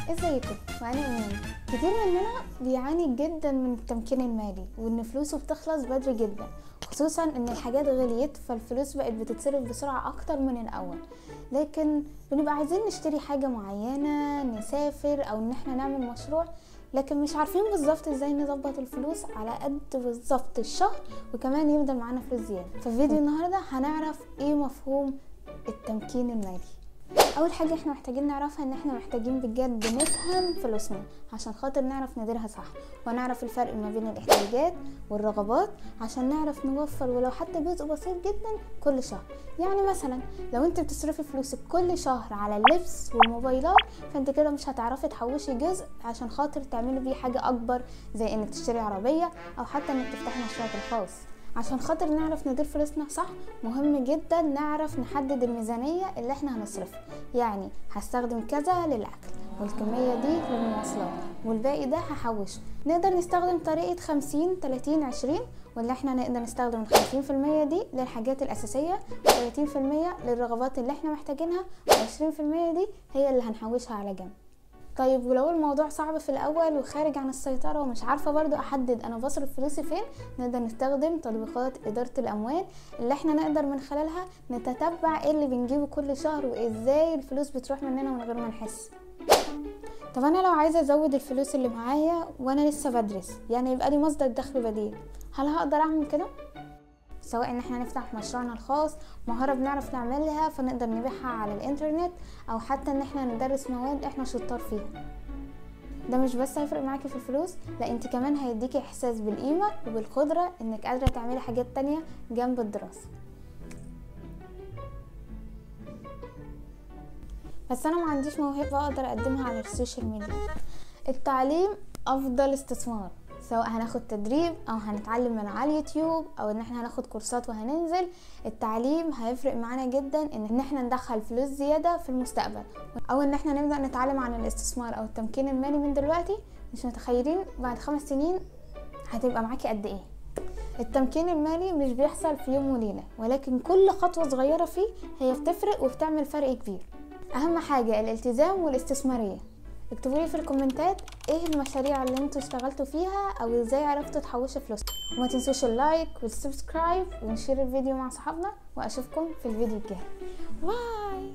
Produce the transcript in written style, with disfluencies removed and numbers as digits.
ازيكم؟ وانا ايمان. كتير مننا بيعاني جدا من التمكين المالي وان فلوسه بتخلص بدري جدا، خصوصا ان الحاجات غليت فالفلوس بقت بتتصرف بسرعة اكتر من الاول. لكن بنبقى عايزين نشتري حاجة معينة، نسافر او ان احنا نعمل مشروع، لكن مش عارفين بالظبط ازاي نظبط الفلوس على قد بالظبط الشهر وكمان يفضل معانا فلوس زيادة. في فيديو النهاردة هنعرف ايه مفهوم التمكين المالي. اول حاجه احنا محتاجين نعرفها ان احنا محتاجين بجد نفهم فلوسنا عشان خاطر نعرف نديرها صح، ونعرف الفرق ما بين الاحتياجات والرغبات عشان نعرف نوفر ولو حتى جزء بسيط جدا كل شهر. يعني مثلا لو انت بتصرفي فلوسك كل شهر على اللبس والموبايلات، فانت كده مش هتعرفي تحوشي جزء عشان خاطر تعملي بيه حاجه اكبر، زي انك تشتري عربيه او حتى انك تفتحي مشروعك الخاص. عشان خاطر نعرف ندير فلوسنا صح، مهم جدا نعرف نحدد الميزانية اللي احنا هنصرفها. يعني هستخدم كذا للأكل، والكمية دي للمواصلات، والباقي ده هحوشه. نقدر نستخدم طريقة 50-30-20، واللي احنا نقدر نستخدم 50% دي للحاجات الأساسية، و30% للرغبات اللي احنا محتاجينها، و20% دي هي اللي هنحوشها على جنب. طيب ولو الموضوع صعب في الاول وخارج عن السيطرة ومش عارفة برضو احدد انا بصرف فلوسي فين، نقدر نستخدم تطبيقات ادارة الاموال اللي احنا نقدر من خلالها نتتبع ايه اللي بنجيبه كل شهر وازاي الفلوس بتروح مننا من غير ما نحس. طب انا لو عايزة ازود الفلوس اللي معايا وانا لسه بدرس، يعني يبقى لي مصدر دخل بديل، هل هقدر اعمل كده؟ سواء ان احنا نفتح مشروعنا الخاص، مهارة بنعرف نعملها فنقدر نبيعها على الانترنت، او حتى ان احنا ندرس مواد احنا شطار فيها. ده مش بس هيفرق معاكي في الفلوس، لا انت كمان هيديكي احساس بالقيمة وبالقدرة انك قادرة تعملي حاجات تانية جنب الدراسة. بس انا ما عنديش موهبة اقدر اقدمها على السوشيال ميديا. التعليم افضل استثمار، سواء هناخد تدريب او هنتعلم من على اليوتيوب او ان احنا هناخد كورسات وهننزل. التعليم هيفرق معانا جدا ان احنا ندخل فلوس زيادة في المستقبل، او ان احنا نبدأ نتعلم عن الاستثمار او التمكين المالي من دلوقتي. مش متخيلين بعد 5 سنين هتبقى معاكي قد ايه. التمكين المالي مش بيحصل في يوم وليلة، ولكن كل خطوة صغيرة فيه هي بتفرق وبتعمل فرق كبير. اهم حاجة الالتزام والاستثمارية. اكتبوا لي في الكومنتات ايه المشاريع اللي انتوا اشتغلتوا فيها او ازاي عرفتوا تحوشوا فلوسكم، وما تنسوش اللايك والسبسكرايب ونشير الفيديو مع صحابنا، واشوفكم في الفيديو الجاي. باي.